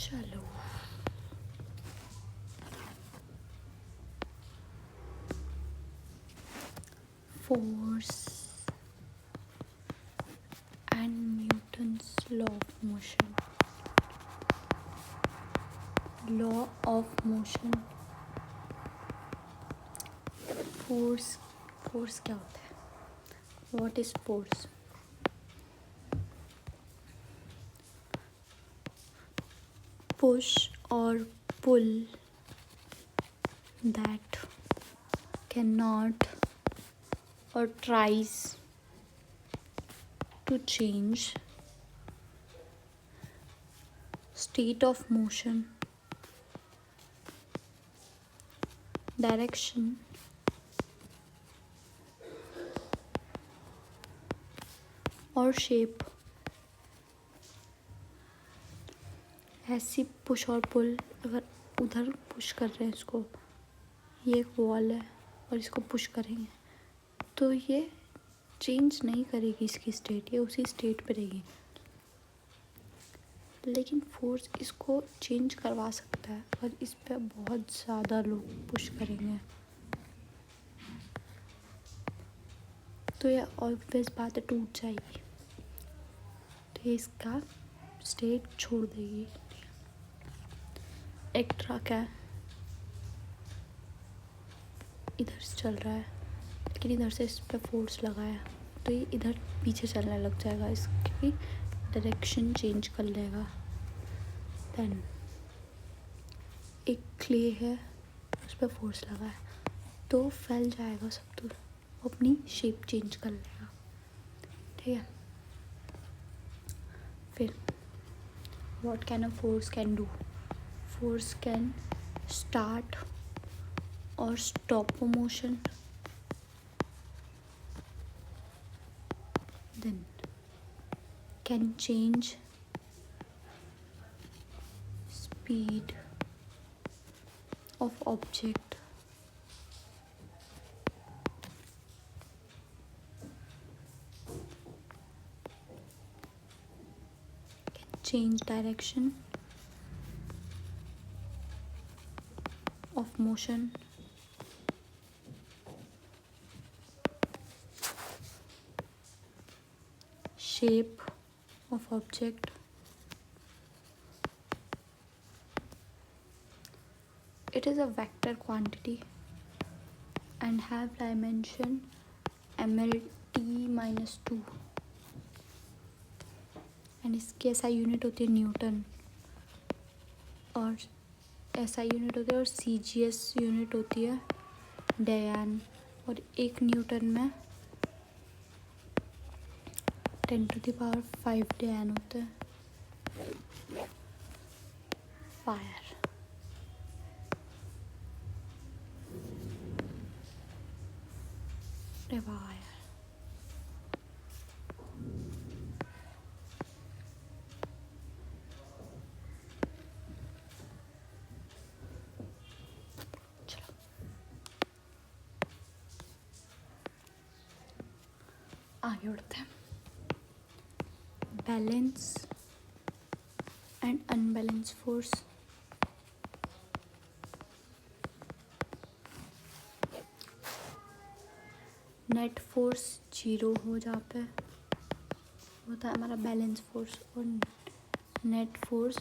चलो force and Newton's law of motion. Law of motion. Force. Force क्या होता है? What is force? पुश और पुल that cannot or tries to change state of motion, direction, और shape. ऐसी push और पुल, अगर उधर पुश कर रहे हैं इसको, ये एक वॉल है और इसको पुश करेंगे तो ये चेंज नहीं करेगी इसकी स्टेट, ये उसी स्टेट पे रहेगी. लेकिन फोर्स इसको चेंज करवा सकता है और इस पे बहुत ज़्यादा लोग पुश करेंगे तो ये ऑब्वियस बात है टूट जाएगी, तो ये इसका स्टेट छोड़ देगी. एक ट्रक है, इधर से चल रहा है लेकिन इधर से इस पर फोर्स लगाया तो ये इधर पीछे चलने लग जाएगा, इसकी डायरेक्शन चेंज कर लेगा. देन एक क्ले है, उस पर फोर्स लगाया तो फैल जाएगा सब, तो अपनी शेप चेंज कर लेगा. ठीक है. फिर what can a force can do? Force can start or stop a motion, then can change speed of object, can change direction of motion, shape of object. It is a vector quantity and have dimension ml_t-2 and इसकी SI unit होती है Newton और SI unit होती है और CGS unit होती है डायन, और 1 न्यूटन में 10⁵ डायन होता है. फायर. वायर. चलो आगे बढ़ते हैं. Balance and unbalance force. Net force 0 हो जाता है, होता है हमारा बैलेंस फोर्स, और नेट फोर्स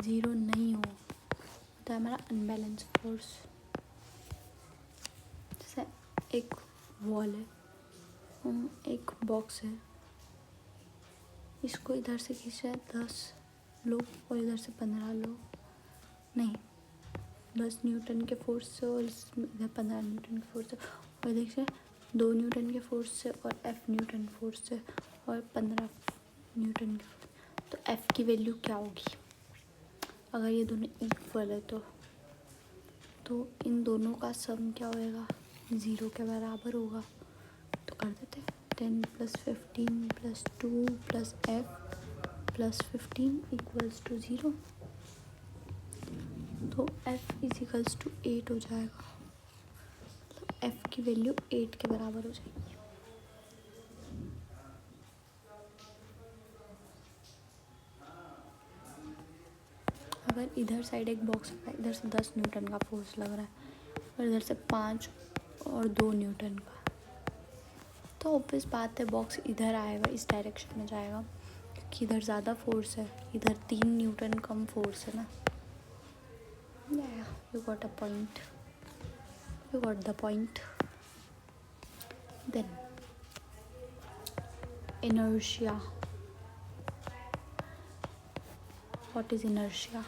0 नहीं होता है हमारा अनबैलेंस फोर्स. जैसे एक वॉल है, एक बॉक्स है, इसको इधर से खींचा 10 लोग और इधर से 15 लोग, नहीं 10 न्यूटन के फोर्स से और इधर 15 न्यूटन के फोर्स से, और इधर से 2 न्यूटन के फोर्स से और F न्यूटन फोर्स से और 15 न्यूटन के फोर्स. तो F की वैल्यू क्या होगी अगर ये दोनों इक्वल है तो इन दोनों का सम क्या होएगा? 0 के बराबर होगा. तो कर देते 10 + 15 + 2 + F + 15 = 0. तो F = 8 हो जाएगा. F की वैल्यू 8 के बराबर हो जाएगी. अगर इधर साइड एक बॉक्स है, इधर से 10 न्यूटन का फोर्स लग रहा है और इधर से 5 और 2 न्यूटन का, तो ऑब्वियस बात है बॉक्स इधर आएगा, इस डायरेक्शन में जाएगा, क्योंकि इधर ज़्यादा फोर्स है, इधर 3 न्यूटन कम फोर्स है ना। You got a point, you got the point. Then inertia. What is inertia?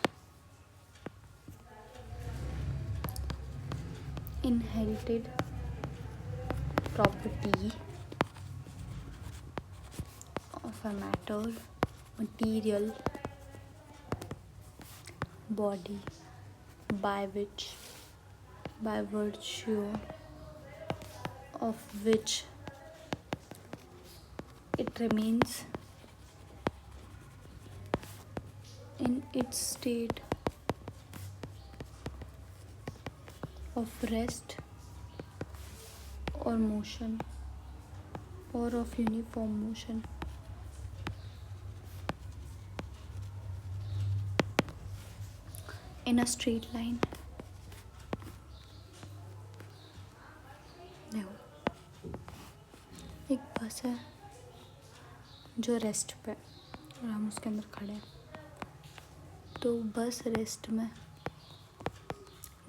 Inherited property of a matter, material, body by virtue of which it remains in its state of rest or motion or of uniform motion. In a straight line. देखो, एक बस है जो rest पे और हम उसके अंदर खड़े हैं, तो बस रेस्ट में,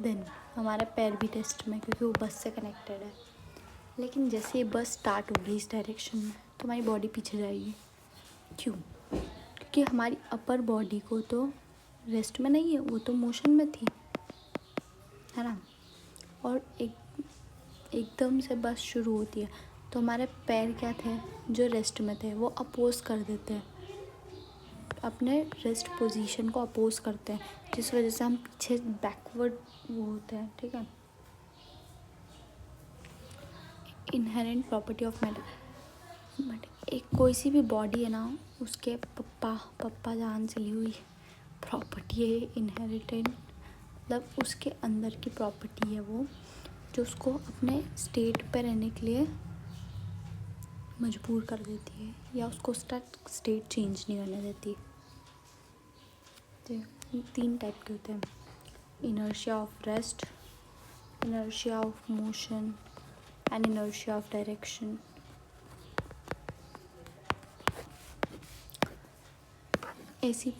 देन हमारा पैर भी रेस्ट में, क्योंकि वो बस से कनेक्टेड है। लेकिन जैसे ये बस स्टार्ट हो गई इस डायरेक्शन में, तो हमारी बॉडी पीछे जाएगी। क्यों? क्योंकि हमारी अपर बॉडी को तो रेस्ट में नहीं है, वो तो मोशन में थी, है ना। और एकदम से बस शुरू होती है, तो हमारे पैर क्या थे जो रेस्ट में थे, वो अपोज कर देते हैं, अपने रेस्ट पोजीशन को अपोज करते हैं, जिस वजह से हम पीछे बैकवर्ड वो होते हैं। ठीक है। Inherent property of matter. But एक कोई सी भी बॉडी है ना, उसके पप्पा जान से ली हुई प्रॉपर्टी है इनहेरिटेंट, मतलब उसके अंदर की प्रॉपर्टी है वो, जो उसको अपने स्टेट पे रहने के लिए मजबूर कर देती है, या उसको स्टेट चेंज नहीं करने देती। तो 3 टाइप के होते हैं, inertia of rest, inertia of motion and inertia of direction. ऐसी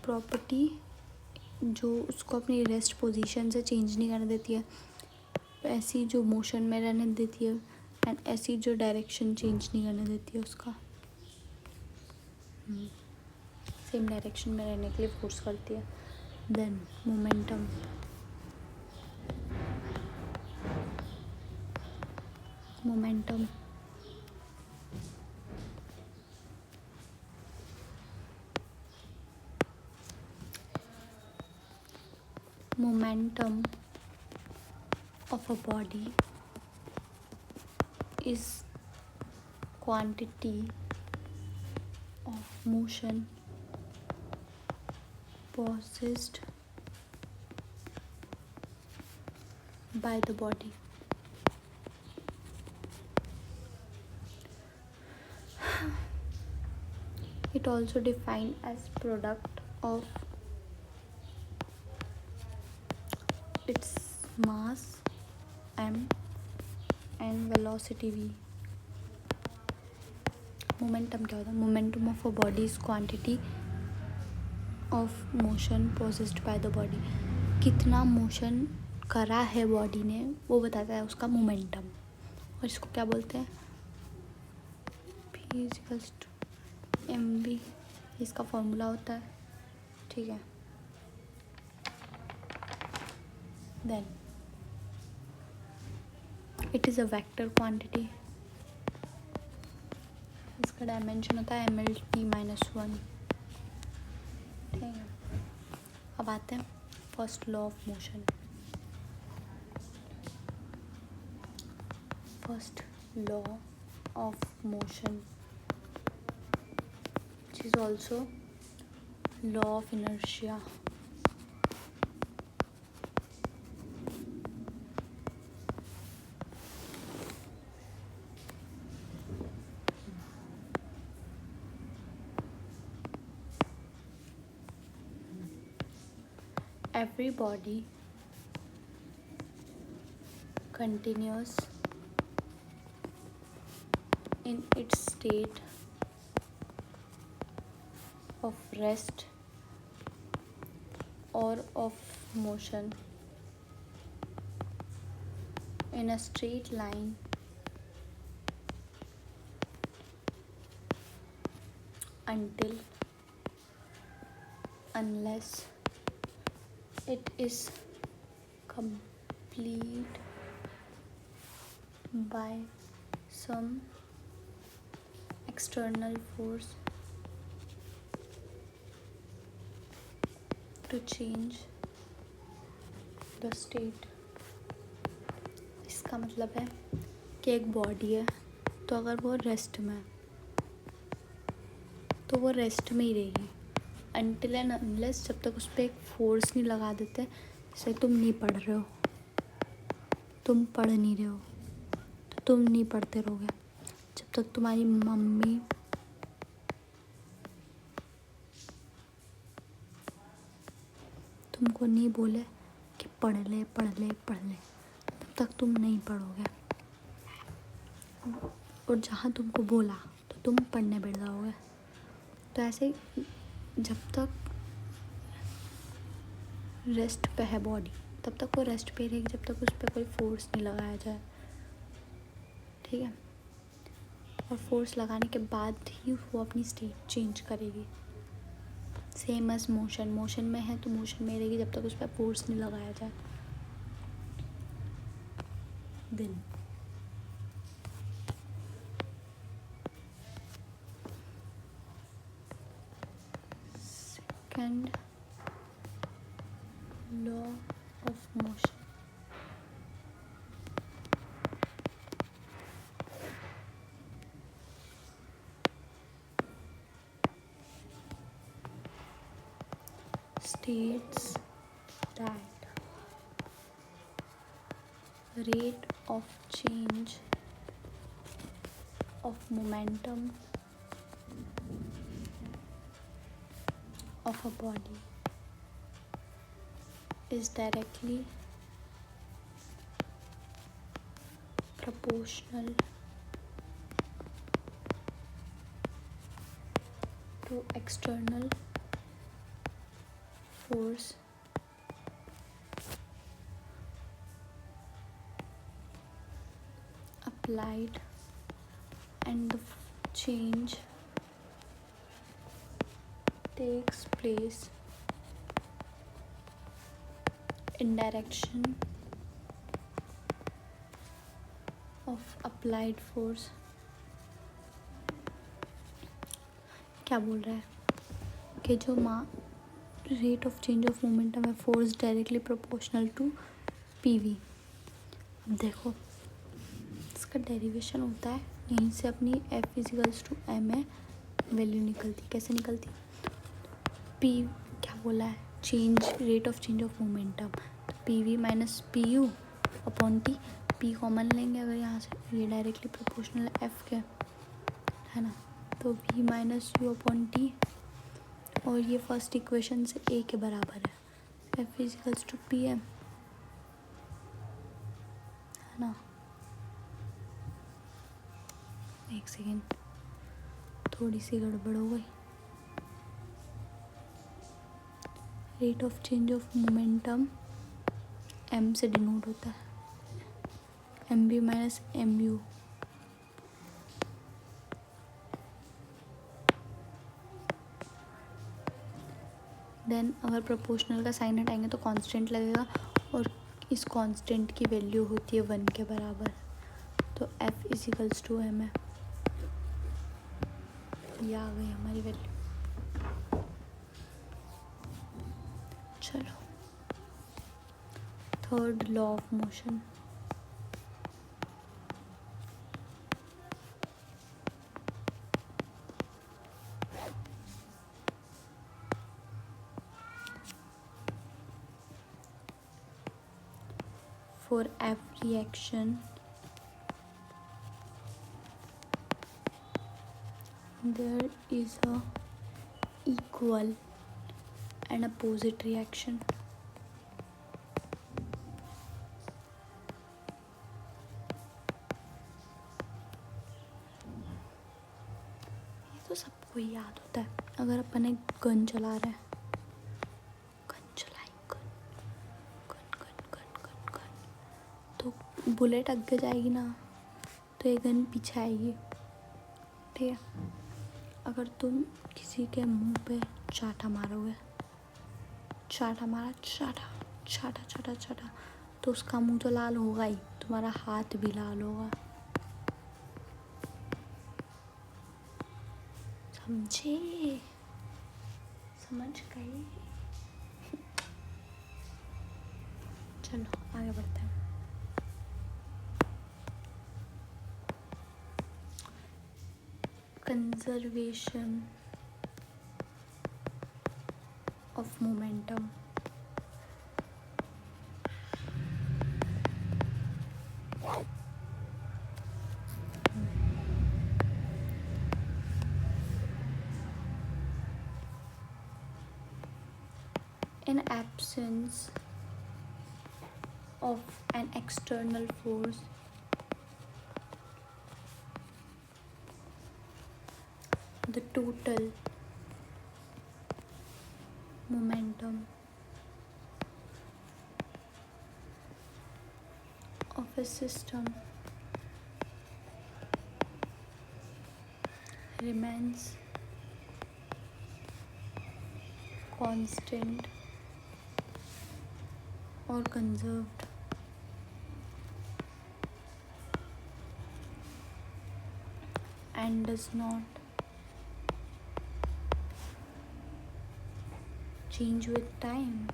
प्रॉपर्टी जो उसको अपनी रेस्ट पोजीशन से चेंज नहीं करने देती है, ऐसी जो मोशन में रहने देती है, एंड ऐसी जो डायरेक्शन चेंज नहीं करने देती है उसका, सेम डायरेक्शन में रहने के लिए फोर्स करती है। Then momentum. Momentum momentum of a body is quantity of motion possessed by the body. It also defined as product of its mass m and velocity v. Momentum क्या होता है? Momentum of a body is quantity of motion possessed by the body. कितना motion करा है body ने, वो बताता है उसका मोमेंटम। और इसको क्या बोलते हैं? P mv इसका फॉर्मूला होता है। ठीक है। Then it is a vector quantity, इसका डायमेंशन होता है mlt-1। ठीक है। अब आते हैं first law of motion. First law of motion which is also law of inertia. every body continues in its state of rest or of motion in a straight line until unless it is complete by some external force to change the state. इसका मतलब है कि एक body है, तो अगर वो rest में है तो वो रेस्ट में ही रहेगी अनटिल एंड अनलेस, जब तक उस पर एक फोर्स नहीं लगा देते। जैसे तुम नहीं पढ़ रहे हो, तुम पढ़ नहीं रहे हो, तो तुम नहीं पढ़ते रहोगे जब तक तुम्हारी मम्मी तुमको नहीं बोले कि पढ़ ले पढ़ ले पढ़ ले, तब तक तुम नहीं पढ़ोगे। और जहाँ तुमको बोला तो तुम पढ़ने बैठ जाओगे। तो ऐसे जब तक रेस्ट पे है बॉडी, तब तक वो रेस्ट पे रहेगी जब तक उस पर कोई फोर्स नहीं लगाया जाए। ठीक है, और फोर्स लगाने के बाद ही वो अपनी स्टेट चेंज करेगी। सेम एज मोशन, मोशन में है तो मोशन में रहेगी जब तक उस पर फोर्स नहीं लगाया जाए। दिन second law of motion, states that rate of change of momentum of a body is directly proportional to external force applied, and the change takes place in direction of applied force। क्या बोल रहा है कि जो rate of change of momentum है, force directly proportional to PV. अब देखो इसका डेरिवेशन होता है, यहीं से अपनी F इजिकल्स टू एम है वैल्यू निकलती। कैसे निकलती? पी क्या बोला है, change rate of change of momentum, तो P V minus P U upon T. P common लेंगे अगर यहाँ से, ये डायरेक्टली प्रोपोर्शनल एफ के है ना, तो v minus u upon t, और ये फर्स्ट इक्वेशन से ए के बराबर है। F equals to p m है ना। एक सेकेंड, थोड़ी सी गड़बड़ हो गई। Rate of change of momentum m से डिनोट होता है, m v minus m u. Then अगर प्रोपोर्शनल का साइन हटाएंगे तो कांस्टेंट लगेगा, और इस कांस्टेंट की वैल्यू होती है 1 के बराबर, तो एफ इजिकल्स टू एम है। ये आ गई हमारी वैल्यू। चलो third law of motion, for every action there is a equal and opposite reaction। वो सबको ही याद होता है। अगर अपन एक गन चला रहे हैं, गन चलाई, gun gun gun gun gun gun, तो बुलेट आगे जाएगी ना, तो ये गन पीछे आएगी, ठीक है। अगर तुम किसी के मुंह पे चाटा मारोगे, चाटा मारा, चाटा चाटा चाटा चाटा, तो उसका मुंह तो लाल होगा ही, तुम्हारा हाथ भी लाल होगा, समझे? समझ गए? चलो आगे बढ़ते हैं। Conservation of momentum. In absence of an external force, the total momentum of a system remains constant or conserved and does not change with time.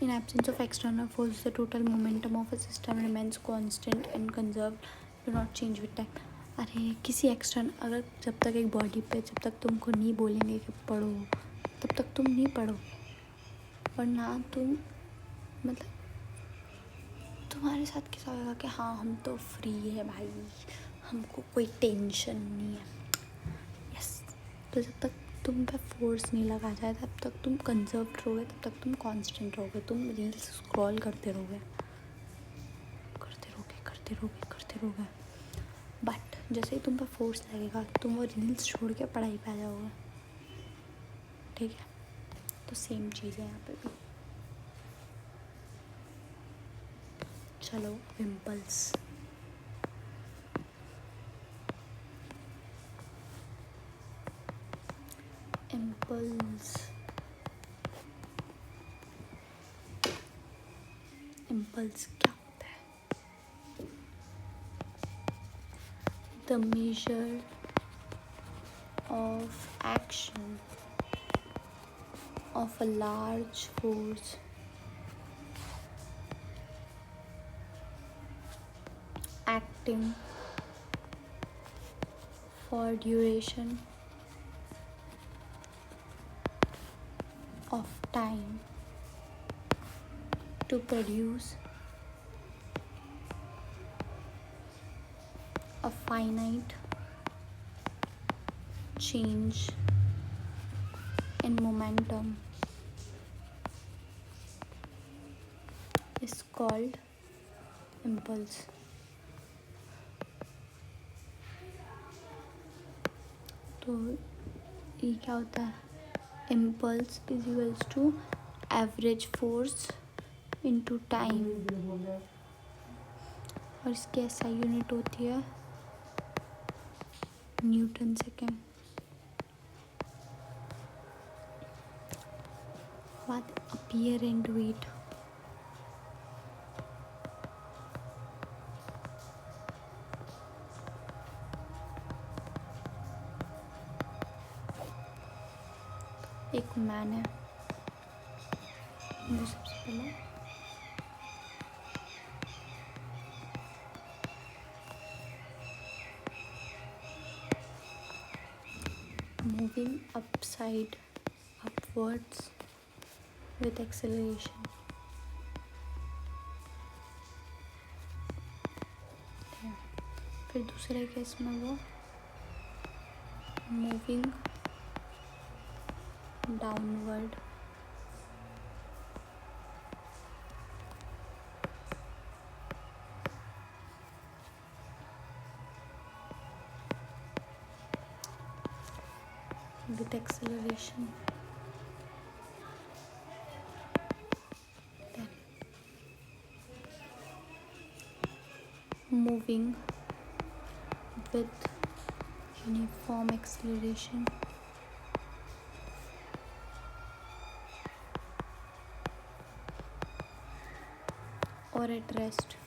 In absence of external force, the total momentum of a system remains constant and conserved, do not change with time. अरे किसी external, अगर जब तक एक body पे जब तक तुमको नहीं बोलेंगे कि पढ़ो, तब तक तुम नहीं पढ़ो, और ना तुम मतलब तुम्हारे साथ कैसा होगा कि हाँ हम तो फ्री है भाई, हमको कोई टेंशन नहीं है, यस। तो जब तक तुम पे फोर्स नहीं लगा जाए तब तक तुम कंजर्व्ड रहोगे, तब तक तुम कांस्टेंट रहोगे, तुम रील्स स्क्रॉल करते रहोगे करते रहोगे करते रहोगे करते रहोगे। बट जैसे ही तुम पे फोर्स लगेगा तुम वो रील्स छोड़ के पढ़ाई पे आ जाओगे, ठीक है। तो सेम चीज़ है यहाँ पे भी। चलो इम्पल्स। इम्पल्स इम्पल्स क्या होता है? The measure of action of a large force acting for duration of time to produce a finite change in momentum is called impulse. तो ये क्या होता है? Impulse is equals to average force into time, और इसकी SI unit होती है Newton second. What apparent weight? एक मैन है जो सबसे पहले moving upwards with acceleration, फिर दूसरे केस में वो moving downward with acceleration. Then moving with uniform acceleration. Or at rest.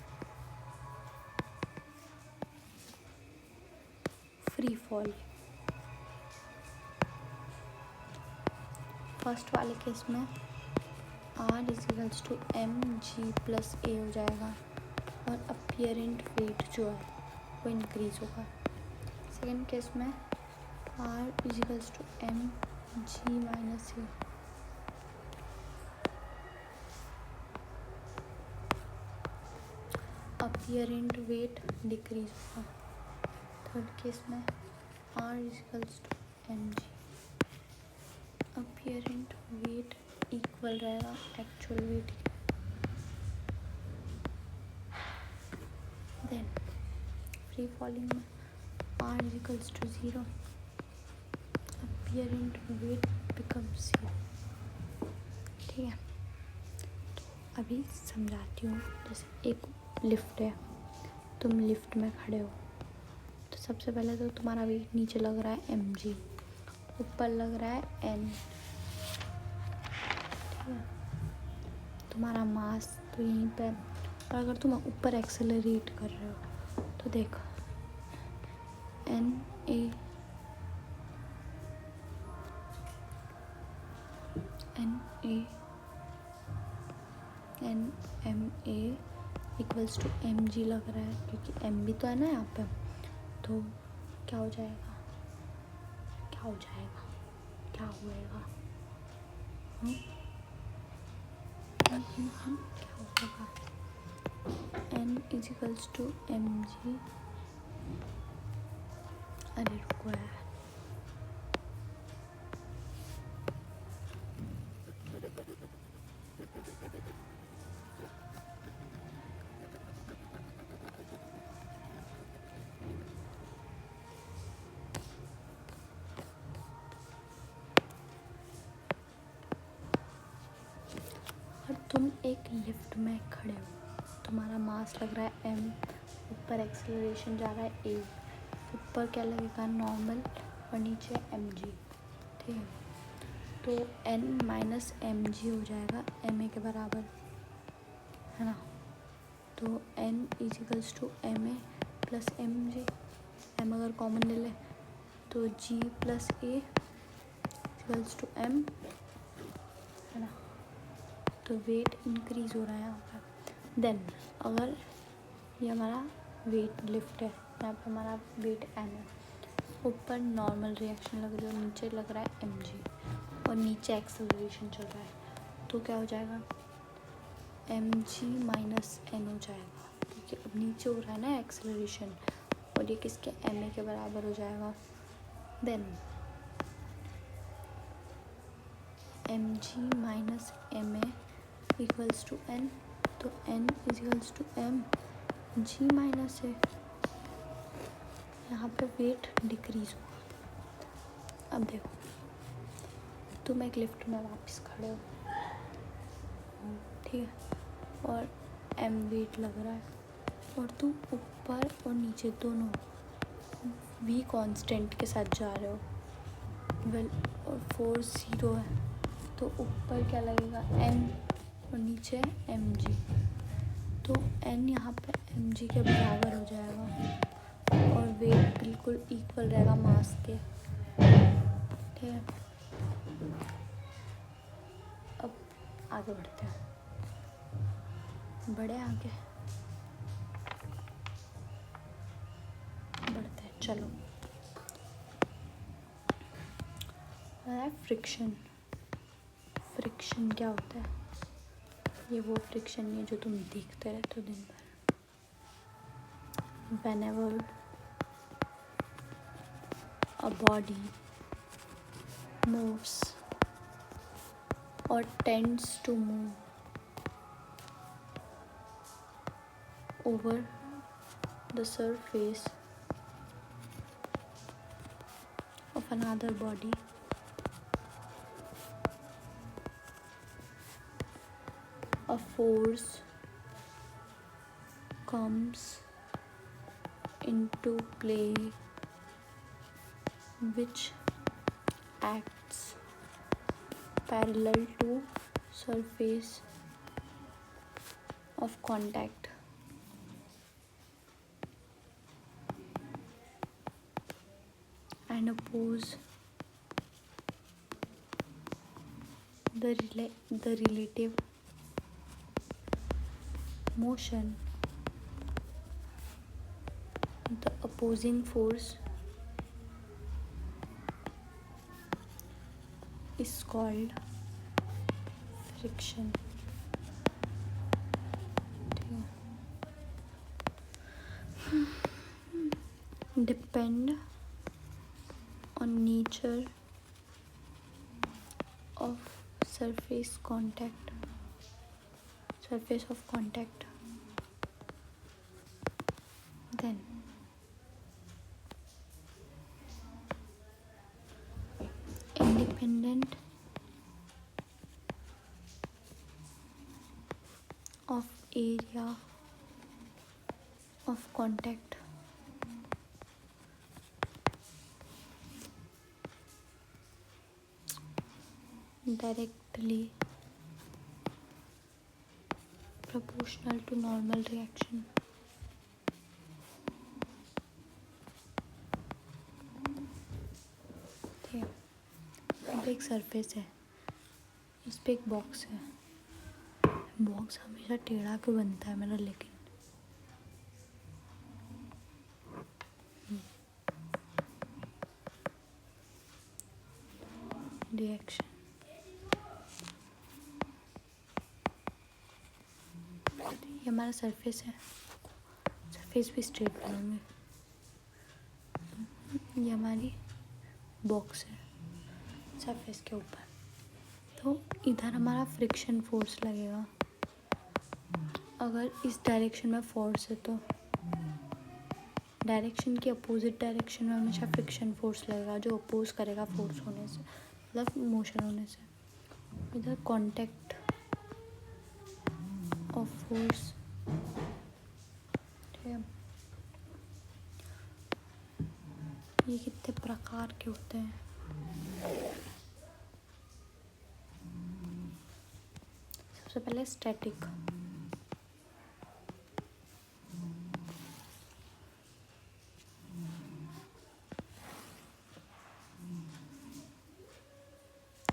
Free fall. First वाले केस में R equals to mg plus a हो जाएगा और अपियरेंट वेट जो है वो इंक्रीज होगा. सेकेंड केस में R equals to mg minus a. Apparent weight decrease होगा. थर्ड केस में R equals to mg. Apparent weight equal रहेगा एक्चुअल वेट के. देन फ्री फॉलिंग में R equals to 0. Apparent weight becomes 0. ठीक है, तो अभी समझाती हूँ. जैसे एक लिफ्ट है, तुम लिफ्ट में खड़े हो, तो सबसे पहले तो तुम्हारा वेट नीचे लग रहा है mg, ऊपर लग रहा है n. ठीक है, तुम्हारा मास तो यहीं पे. और अगर तुम ऊपर एक्सेलरेट कर रहे हो तो देखो NA इक्वल्स टू mg लग रहा है, क्योंकि m भी तो है ना यहाँ पे. तो क्या हो जाएगा, क्या होएगा क्या होगा. n equals to mg. अरे रुको यार, तुम एक लिफ्ट में खड़े हो, तुम्हारा मास लग रहा है m, ऊपर एक्सेलरेशन जा रहा है a, ऊपर क्या लगेगा नॉर्मल और नीचे mg. ठीक है, तो n माइनस mg हो जाएगा ma के बराबर, है ना. तो n equals to ma plus mg. m अगर कॉमन ले ले तो g plus a equals to m, है ना. तो वेट इंक्रीज हो रहा है यहाँ पर. देन अगर ये हमारा वेट लिफ्ट है, यहाँ पर हमारा वेट m है, ऊपर नॉर्मल रिएक्शन लग रही है, नीचे लग रहा है mg और नीचे एक्सेलरेशन चल रहा है, तो क्या हो जाएगा mg माइनस n हो जाएगा, क्योंकि अब नीचे हो रहा है ना एक्सेलरेशन, और ये किसके ma के बराबर हो जाएगा. Then mg minus ma equals to n. तो n equals to m g minus a. यहाँ पे वेट डिक्रीज होगा. अब देखो, तुम एक लिफ्ट में वापस खड़े हो, ठीक है, और m वेट लग रहा है, और तुम ऊपर और नीचे दोनों v कांस्टेंट के साथ जा रहे हो. वेल, और फोर्स 0 है, तो ऊपर क्या लगेगा n और नीचे mg. तो n यहाँ पे mg के बराबर हो जाएगा और वेट बिल्कुल इक्वल रहेगा मास के. ठीक है, अब आगे बढ़ते हैं. चलो. फ्रिक्शन क्या होता है? ये वो फ्रिक्शन नहीं है जो तुम देखते रहते हो दिन भर. whenever a body moves or tends to move over the surface of another body, force comes into play which acts parallel to surface of contact. And oppose the relative motion. The opposing force is called friction. Depend on nature of surface of contact. Then independent of area of contact, directly proportional to normal reaction. अब एक surface है, इस पे एक box है. Box हमेशा टेढ़ा क्यों बनता है मेरा? लेकिन रिएक्शन ये हमारा सरफेस है. सरफेस भी स्ट्रेट बनाऊंगी. ये हमारी बॉक्स है सरफेस के ऊपर. तो इधर हमारा फ्रिक्शन फोर्स लगेगा. अगर इस डायरेक्शन में फोर्स है तो डायरेक्शन की अपोजिट डायरेक्शन में हमेशा फ्रिक्शन फोर्स लगेगा जो अपोज करेगा फोर्स होने से, मतलब मोशन होने से. इधर कांटेक्ट ऑफ फोर्स. ये कितने प्रकार के होते हैं? सबसे पहले स्टैटिक.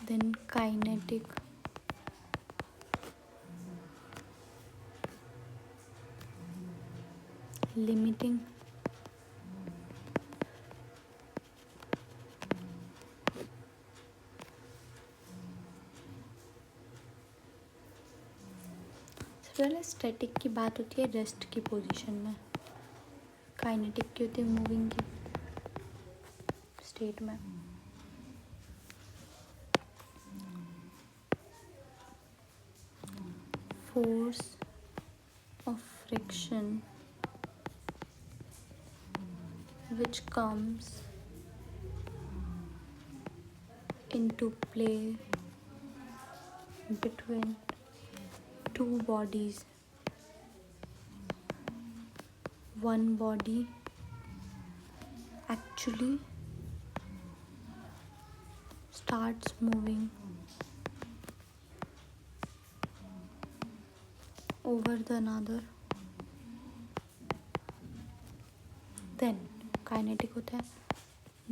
Then kinetic. लिमिटिंग. पहले स्टैटिक की बात होती है रेस्ट की पोजीशन में. काइनेटिक की होती है मूविंग की स्टेट में. Force of friction which comes into play between two bodies. One body actually starts moving over the another. Then kinetic होता है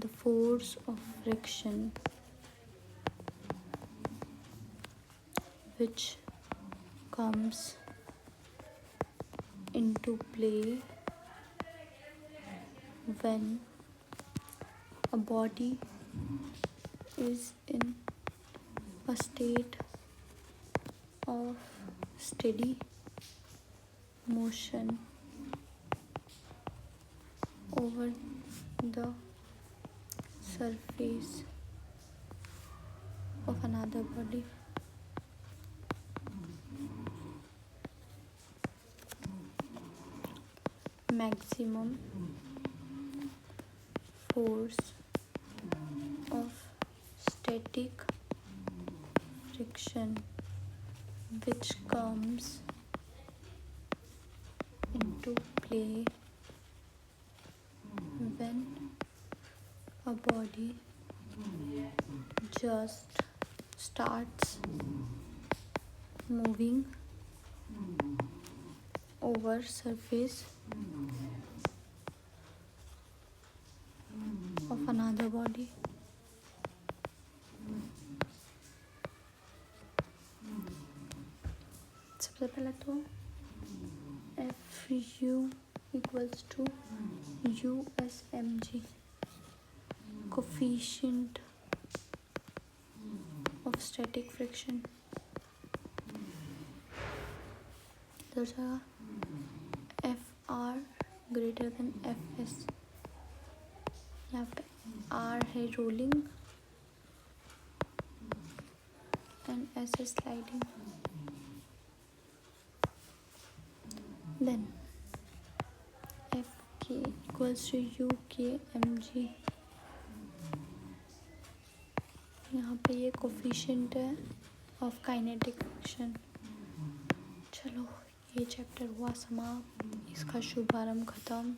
the force of friction which comes into play when a body is in a state of steady motion over the surface of another body. Maximum force of static friction which comes into play when a body just starts moving over surface of another body. सबसे पहले तो FU equals to USMG, coefficient of static friction. दूसरा FR greater than FS. यहाँ पे R है rolling and S is sliding. Then FK equals to UKMG. यहाँ पे ये कोफिशिएंट है ऑफ काइनेटिक फ्रिक्शन. चलो ये चैप्टर हुआ समाप्त, इसका शुभारंभ खत्म.